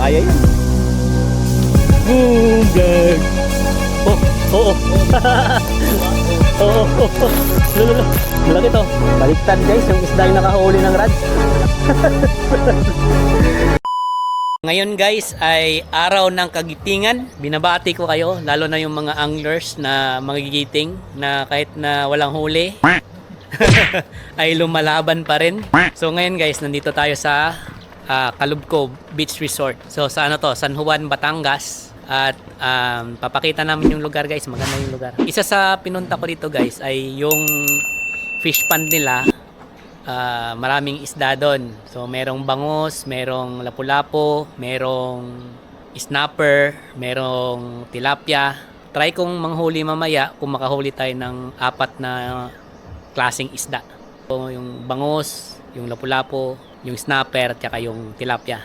Kaya yun. Boom vlog. Oh, oo. Oo. Lolo. Malaki to. Baliktad guys, yung isda yung nakahuli ng rad. Ngayon guys ay araw ng kagitingan. Binabati ko kayo, lalo na yung mga anglers na magigiting na kahit na walang huli ay lumalaban pa rin. So ngayon guys, nandito tayo sa Calubco Beach Resort. So sa ano to, San Juan, Batangas. At papakita namin yung lugar guys, maganda yung lugar. Isa sa pinunta ko dito guys ay yung fish pond nila. Maraming isda doon. So merong bangus, merong lapu-lapu, merong snapper, merong tilapia. Try kong manghuli mamaya kung makahuli tayo ng 4 na klaseng isda. So yung bangus, yung lapu-lapu, yung snapper, at saka yung tilapia.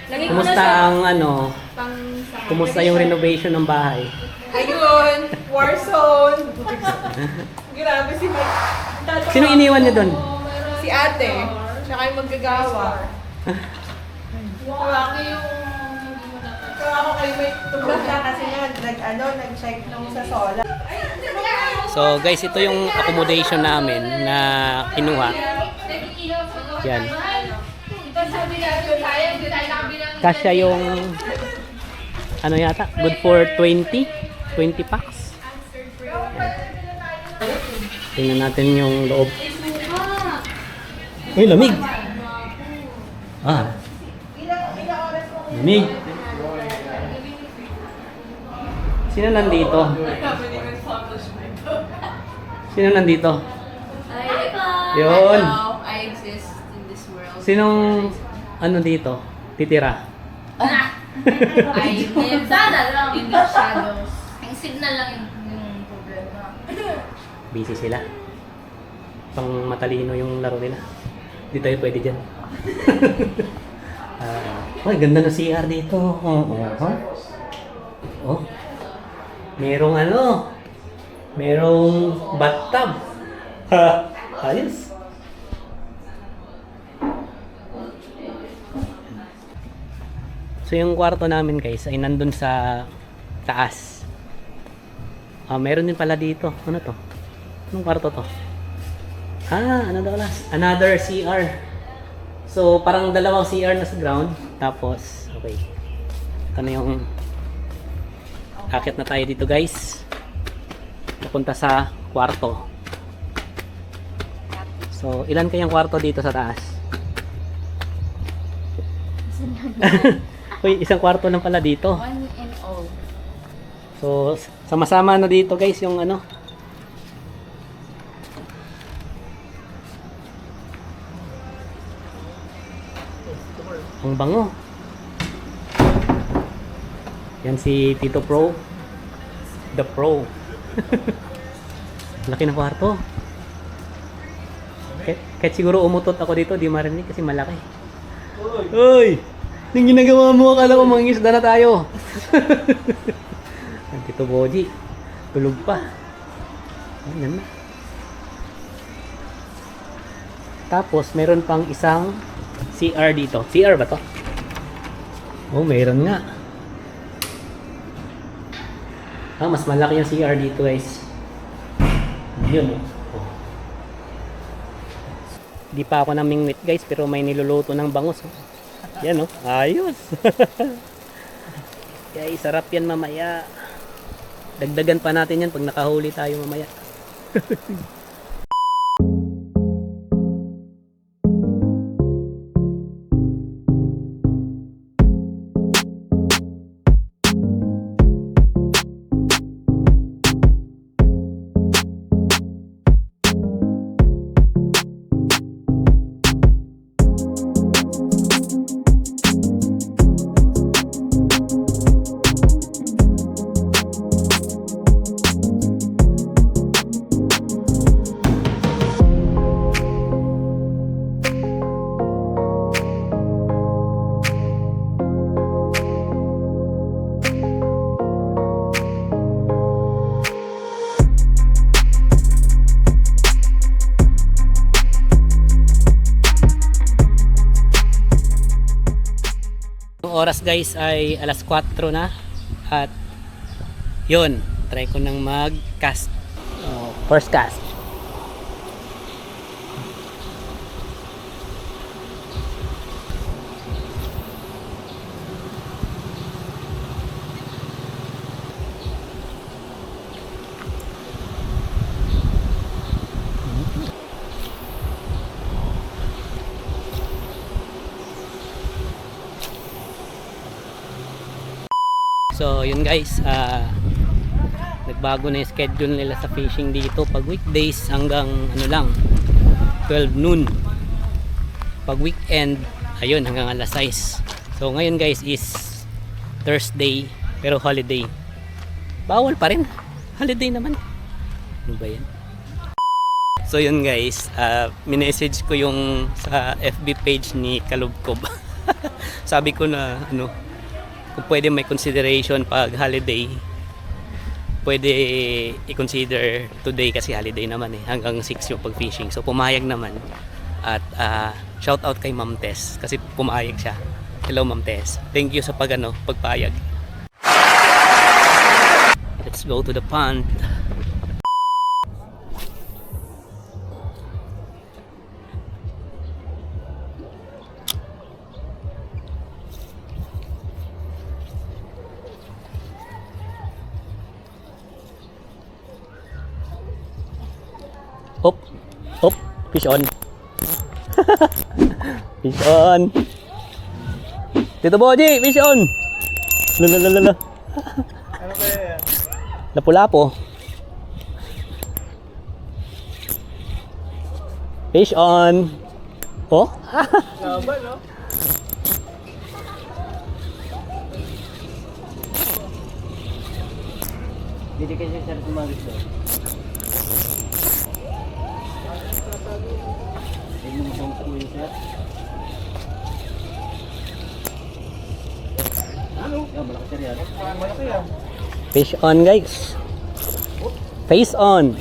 Kumusta ang ano? Kumusta yung renovation ng bahay? Ayun, war zone. Grabe si Mike. Sino iniwan niyo doon? Si ate. Siya kayo maggagawa. So ako kayo may tumanda kasi nag-check nung sa solar. So guys, ito yung accommodation namin na kinuha. Yan. Kasya yung ano yata, good for 20 packs. Tingnan natin yung loob. Uy, lamig. Lamig. Sino nandito? Sino nandito? Yun. I exist in this world. Sinong ano dito? Titira? I live in the shadows. Ang signal lang yung problema. Busy sila. Pang matalino yung laro nila. Di tayo pwede dyan. Ganda ng CR dito. Oh. Merong ano? Merong bathtub. Ayos. So yung kwarto namin guys ay nandun sa taas. Meron din pala dito. Ano to? Anong kwarto to? Ano daw lang? Another CR. So parang dalawang CR na sa ground. Tapos, okay. Ito na yung akit na tayo dito guys. Papunta sa kwarto. So ilan kayang kwarto dito sa taas? Uy, isang kwarto lang pala dito. 1 and all. So, sama-sama na dito guys yung ano. Ang bango. Yan si Tito Pro. The Pro. Laki ng kwarto. Kahit siguro umutot ako dito, di marinig kasi malaki. Uy! Yung ginagawa mo, akala ko mangisda na tayo. Ang Tito Boji, tulog pa. Ayan na. Tapos, meron pang isang CR dito. CR ba to? Oh, meron nga. Mas malaki yung CR dito guys. Yun. Oh. Di pa ako namingwit guys, pero may niluluto ng bangus. Yan oh, ayos. Kaya sarap yan mamaya. Dagdagan pa natin yan pag nakahuli tayo mamaya. oras guys ay alas 4 na. At yun, try ko nang mag-cast. First cast. So yun guys, nagbago na yung schedule nila sa fishing dito. Pag weekdays hanggang ano lang 12 noon. Pag weekend, ayun hanggang alas 6. So ngayon guys is Thursday pero holiday. Bawal pa rin. Holiday naman. Ano ba yan? So yun guys, minessage ko yung sa FB page ni Kalubkob. Sabi ko na ano, kung pwede may consideration pag holiday, pwede i-consider today kasi holiday naman eh, hanggang 6 yung pag fishing. So pumayag naman. At shout out kay Ma'am Tess kasi pumayag siya. Hello Ma'am Tess, thank you sa pagpayag. Let's go to the pond. Hop, hop, fish on. Fish on. Tito Boji, fish on. Lalalala. Ano kaya yan? Lapu-lapo. Fish on. Oh? Laban, no? Didi kasi siya kumagis to. Malaki yan. Fish on guys. Face on.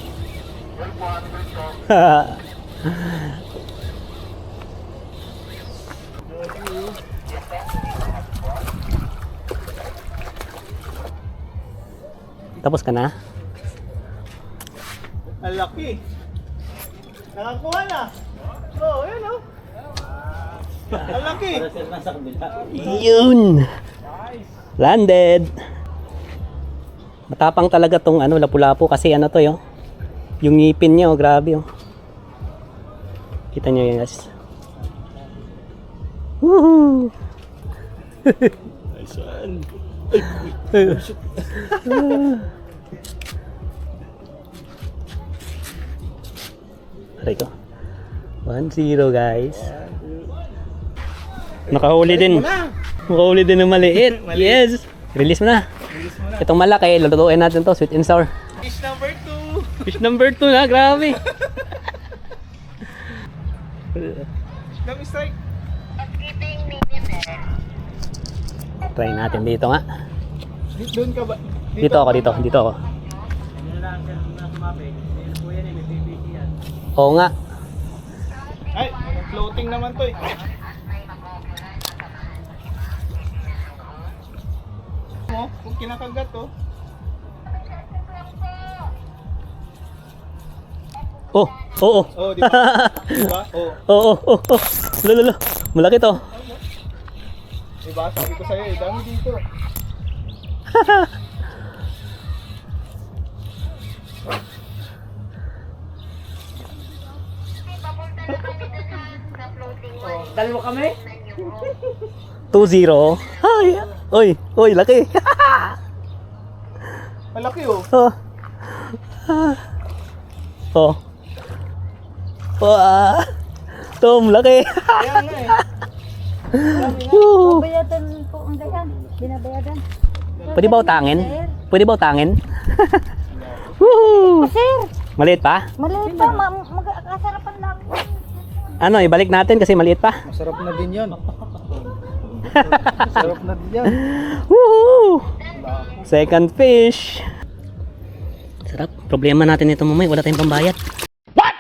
Tapos ka na? Ang laki. Nakakuha na. Oo, yun o. Ang laki. Yun. Landed. Matapang talaga tong ano, lapu-lapu kasi ano to yo. Yung ngipin niya, oh, grabe oh. Kita niyo yan guys. Woohoo! Nice one. Aray ko. 1-0 guys. Nakahuli din. Nakahuli din ng maliit. Yes! Release mo na. Itong malaki, lulutuin natin to, sweet and sour. Fish number 2. Fish number 2 na, grabe. Dami strike. Try natin dito nga. Doon ka ba? Dito ako. Oo nga. Ay, floating naman to eh. Mo, kung kinakagat to. Oh, oo. Oh, di ba? Diba? Oh, Oo. Lolo. Malaki to. diba? Sabi ko sa'yo eh, dami dito. Dalawa kami? 2-0. Ay, oy, laki. Malaki oh. Oh. Oh. Oh. Tom, laki. Kaya nga eh. Woo. Bayadan po ang ganyan. Binabayadan. Pwede ba utangin? Pwede ba utangin? Woo. Sir, Maliit pa? maliit pa. Magkakasarapan lang. Ano, ibalik natin kasi maliit pa. Masarap na din yan. Masarap na din yan. Woo! Second fish. Sarap. Problema natin ito mamay. Wala tayong pambayad. What?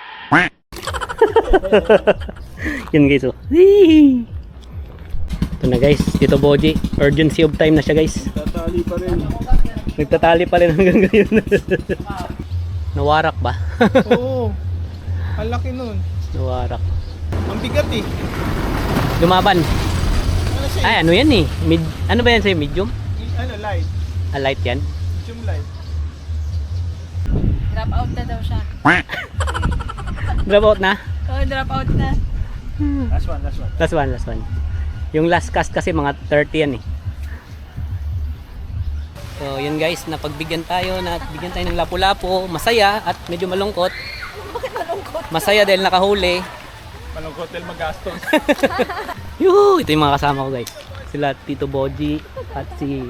Yun guys oh. Whee! Ito na guys, Tito Boji. Urgency of time na siya guys. Tatali pa rin. Nagtatali pa rin hanggang ngayon. Nawarak ba? Oo. Ang laki nun. Nawarak. Ang bigat eh. Lumaban. Ano siya? Ay, ano yan eh? Ano ba yan sa'yo? Medium? Ano, light. Ah, light yan? Medium light. Drop out na daw siya. Drop out na? Oh, drop out na. Last one. Last one. Yung last cast kasi mga 30 yan eh. So yun guys, napagbigyan tayo ng lapu-lapu, masaya at medyo malungkot. Bakit malungkot? Masaya dahil nakahuli. Malungkot dahil magastos. Yuhu! Ito yung mga kasama ko guys. Sila Tito Boji at si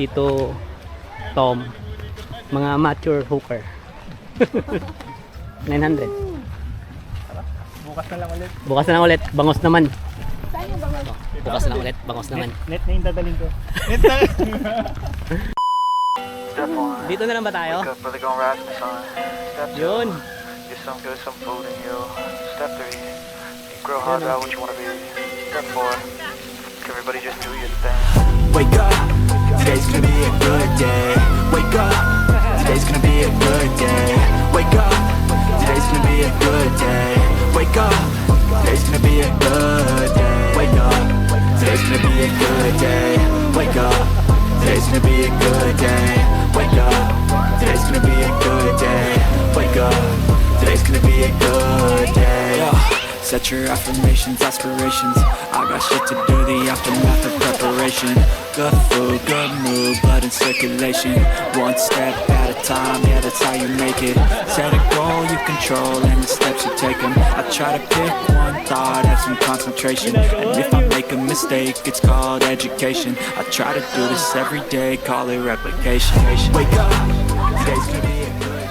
Tito Tom. Mga amateur hooker. 900. Bukas na lang ulit. Bukas na lang ulit, bangos naman. Saan yung bangos? Bukas na lang ulit, bangos naman. Net na yung dadaling ko. Net na. Dito na lang ba tayo? Wake up, really gonna rise in the sun. Step 2, Yun. get some good, some food in you. Step 3, you grow hard out what you wanna be. Step 4, everybody just do your thing. Wake up, today's gonna be a good day. Wake up, today's gonna be a good day. Wake up, today's gonna be a good day. Wake up, today's gonna be a good day. Wake up, today's gonna be a good day. Wake up, today's gonna be a good day. Wake up, today's gonna be a good day. Wake up, today's gonna be a good day. Set your affirmations, aspirations. I got shit to do, the aftermath of preparation. Good food, good mood, blood in circulation. One step at a time, yeah, that's how you make it. Set a goal you control and the steps you take 'em. I try to pick one thought, have some concentration. And if I make a mistake, it's called education. I try to do this every day, call it replication. Wake up, today's gonna be a good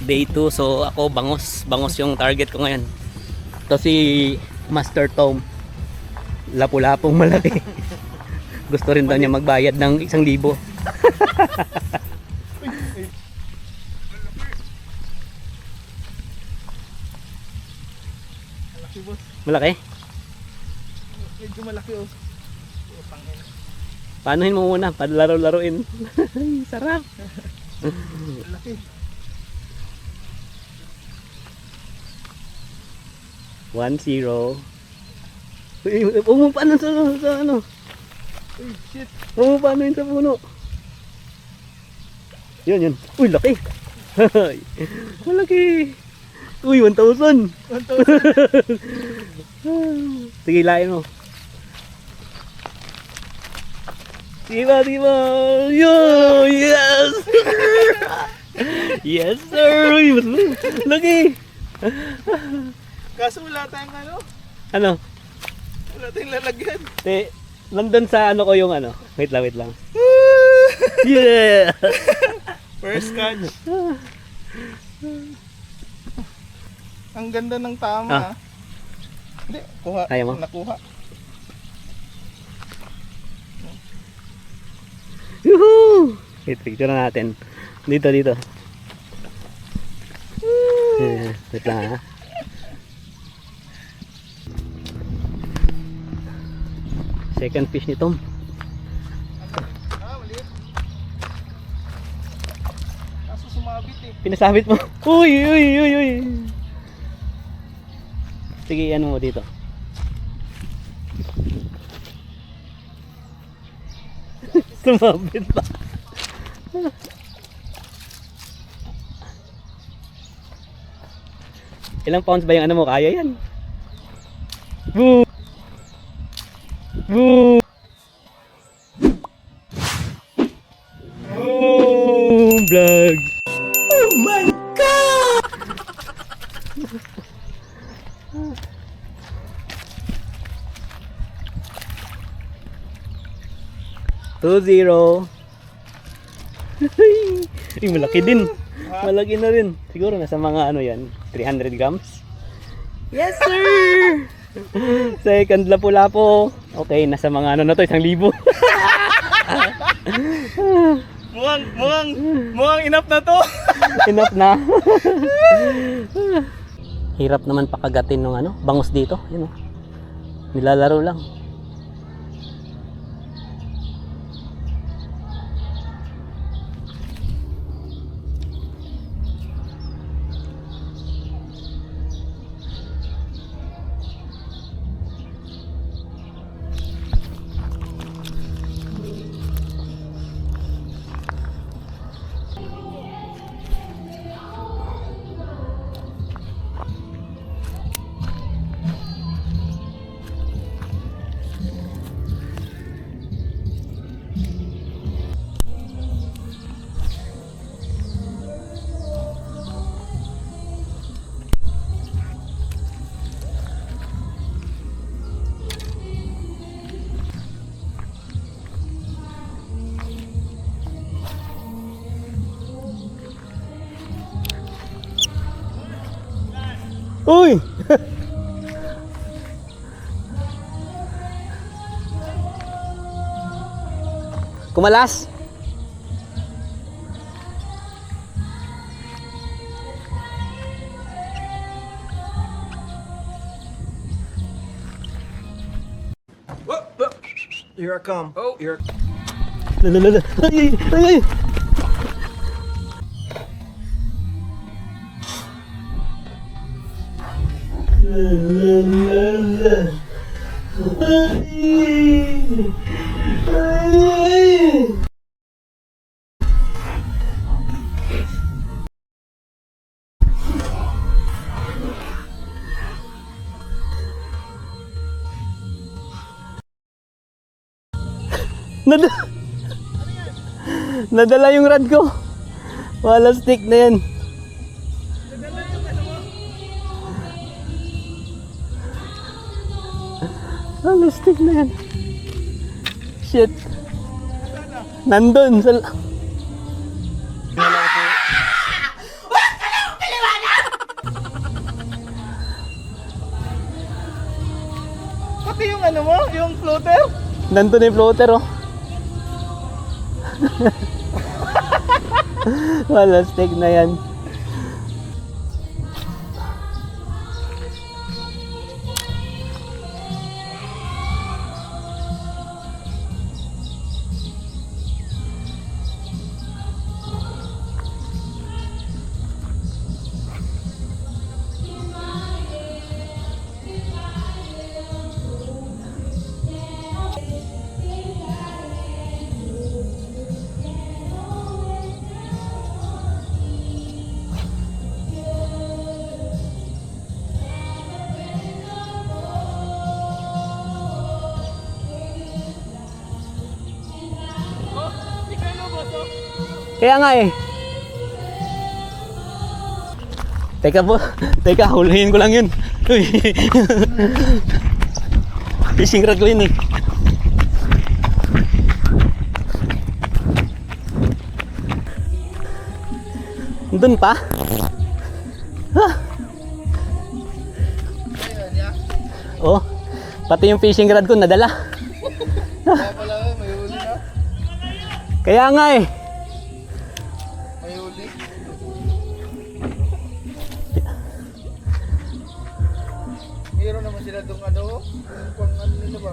Day 2, so ako bangos yung target ko ngayon. Ito si Master Tom, lapu-lapong malaki. Gusto rin daw niya magbayad ng 1,000. Malaki boss. Malaki? Medyo malaki oh. Paanohin mo muna, padlaro-laruin. Sarap. Malaki. 1-0. Uy, paano sa ano? Uy, shit. Paano yun sa puno? Yun. Uy, laki. Malaki. Uy, 1,000. 1,000. Sige, lain mo. Diba? Yo, yes! Yes, sir! Uy, mas laki. Kaso wala tayong ano? Ano? Wala tayong lalagyan. Nandun sa ano ko yung ano. Wait lang. Yeah! First catch. Ang ganda ng tama. Ah. Hindi, kuha. Kaya mo? Nakuha. Yuhuu! Wait, picture na natin. Dito. Wait lang ha. Second fish ni Tom. Maliit. Kaso sumabit eh. Pinasabit mo. Uy. Sige, ano mo dito. Sumabit pa. Ilang pounds ba yung ano mo? Kaya yan. Boom! Boom! Boom! Vlog! Oh my God! 2-0. Ay, malaki din. Malaki na rin. Siguro nasa mga ano yan, 300 grams. Yes, sir! Second lapu-lapo. Okay, nasa mga ano na to, 1,000. Mukhang enough na to. Enough na. Hirap naman pakagatin ng ano, bangus dito. Yun, oh. Nilalaro lang. Uy! Kumalas? Here I come. Oh, here. Lalalala. Ay, ay, ay. Nadala yung rad ko. Wala stick na yan. Wala stick na yan. Shit. Nandun sa... Pati yung ano mo, yung floater. Nandun yung floater oh. Wala stick na yan. Kaya nga eh. Teka po, teka, hulihin ko lang yun. Uy. Fishing rod ko yun eh. Doon pa? Ah. Oh, pati yung fishing rod ko nadala. Kaya nga eh. Meron naman sila doon ano, yung pang ano nila ba?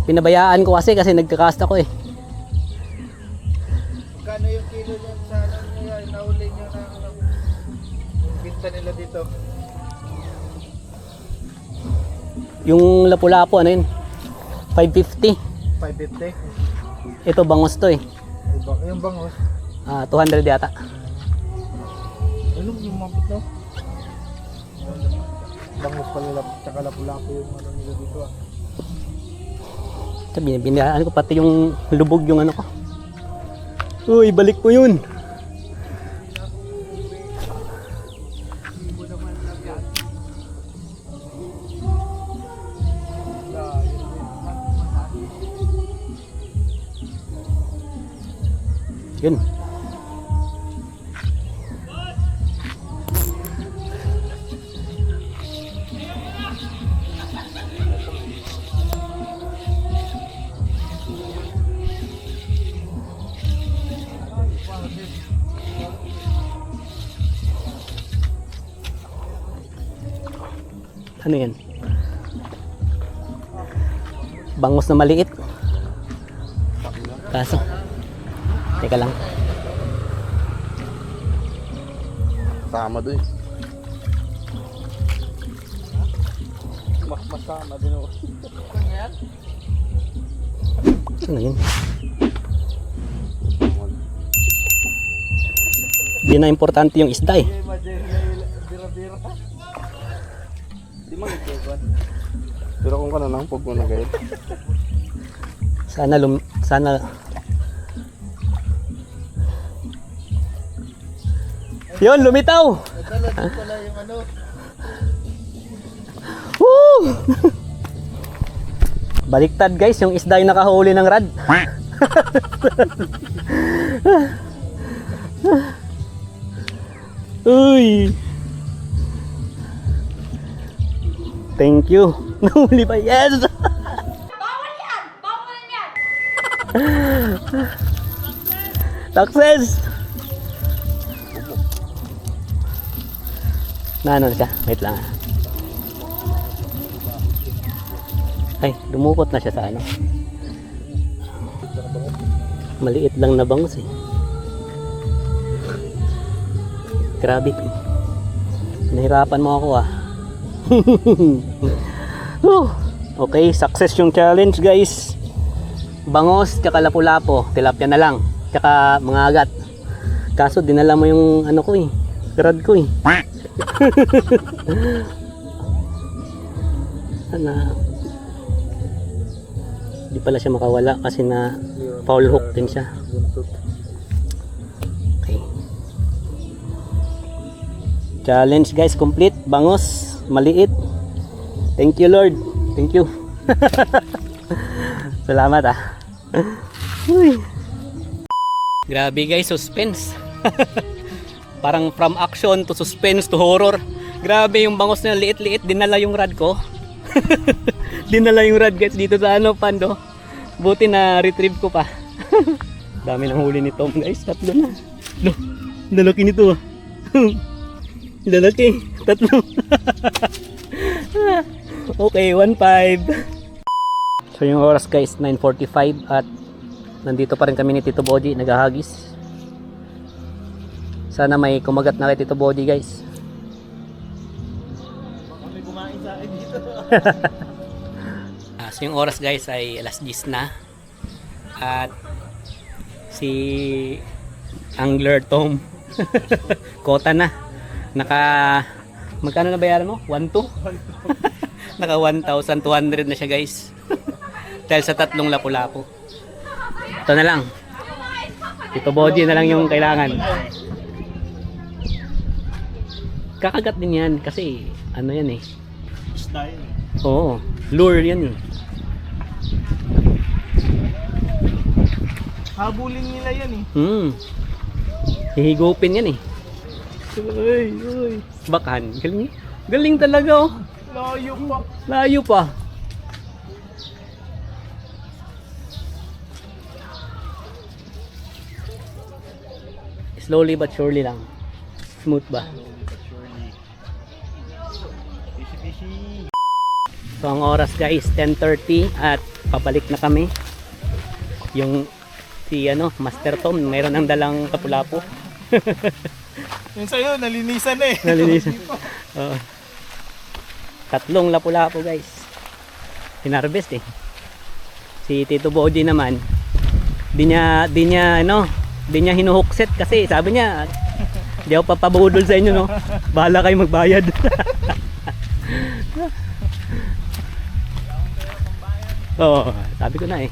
Pinabayaan ko kasi nagkakast ako eh. Magkano yung kilo niyan sa ano nila, nahuli niyo na ano, yung binta nila dito? Yung lapu-lapu ano yun? 550. 550? Ito bangos to eh. Yung bangos? 200 yata. Ano yung mabot no? Bangos pala, tsaka lapu-lapu yung ano nila dito ah. Sabi niya, binayaan ko pati yung lubog yung ano ko. Uy, balik ko yun. Yun. Ano yan? Bangus na maliit. Kaso, teka lang. Tama doon. Masama din ako. Ano yun? Di na importante yung isda eh. Pero kung ka na lang, pag mo na gayet. Sana yun, lumitaw! Pala yung ano. Woo! Baliktad guys, yung isda yung nakahuli ng rad. Uy! Thank you. Nahuli pa. Yes! Bawal yan! Bawal yan! Success! Na ano na siya? Wait lang. Ay, dumukot na siya sa ano. Maliit lang na bangus eh. Grabe. Nahirapan mo ako ah. Whew. Okay, success yung challenge guys. Bangos, tsaka lapu-lapo. Tilapia na lang. Tsaka mga agat. Kaso dinala mo yung ano ko eh. Rad ko eh. Sana di pala siya makawala kasi na foul hook din siya. Okay. Challenge guys complete. Bangos, maliit. Thank you Lord. Thank you. Salamat ah. Uy. Grabe guys, suspense. Parang from action to suspense to horror. Grabe yung bangos na liit-liit, dinala yung rad ko. Dinala yung rad guys dito sa ano, Pando. Buti na retrieve ko pa. Dami ng huli ni Tom guys, 3 na. No, lalaki nito ah. Lalaki, 3. Okay, 1.5. So yung oras guys, 9:45 at nandito pa rin kami ni Tito Boji, naghahagis. Sana may kumagat na kay Tito Boji guys. May kumain sa akin dito. So yung oras guys ay alas 10 na. At si Angler Tom kota na. Magkano na bayaran mo? 1,200? Naka 1,200 na siya guys. Dahil sa 3 lapu-lapu. Ito na lang. Tito Boji na lang yung kailangan. Kakagat din yan kasi ano yan eh. Style. Oo, lure yan eh. Habulin nila yan eh. Hihigupin yan eh. Uy, uy. Bakahan. Galing, galing talaga oh. Layo pa. Layo pa. Slowly but surely lang. Smooth ba? So ang oras guys 10:30 at pabalik na kami. Yung si ano, Master Tom, mayroon ng dalang lapu-lapu. Yung sa'yo, nalinisan eh. Nalinisan. Oo. 3 lapu-lapu guys. Hinarvest eh. Si Tito Boji naman, di niya hinuhukset kasi sabi niya, di ako papabudol sa inyo no. Bahala kayo magbayad. Oo, sabi ko na eh.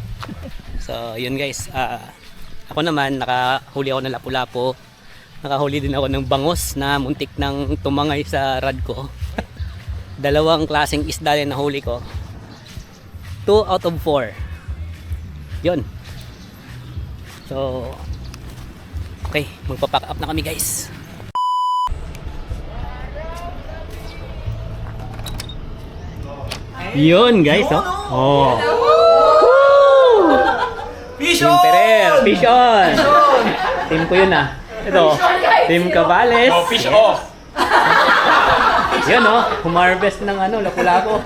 So, yun guys. Ako naman, nakahuli ako ng lapu-lapu. Nakahuli din ako ng bangos na muntik nang tumangay sa rad ko. 2 klaseng isda din nahuli ko. 2 out of 4. Yun. So, okay. Magpapack up na kami guys. Yun guys, oh. Fish on! Fish on! Team ko yun ah. Ito, Team Cabales. Fish off. Yan oh, humarvest ng ano, lapu-lapo.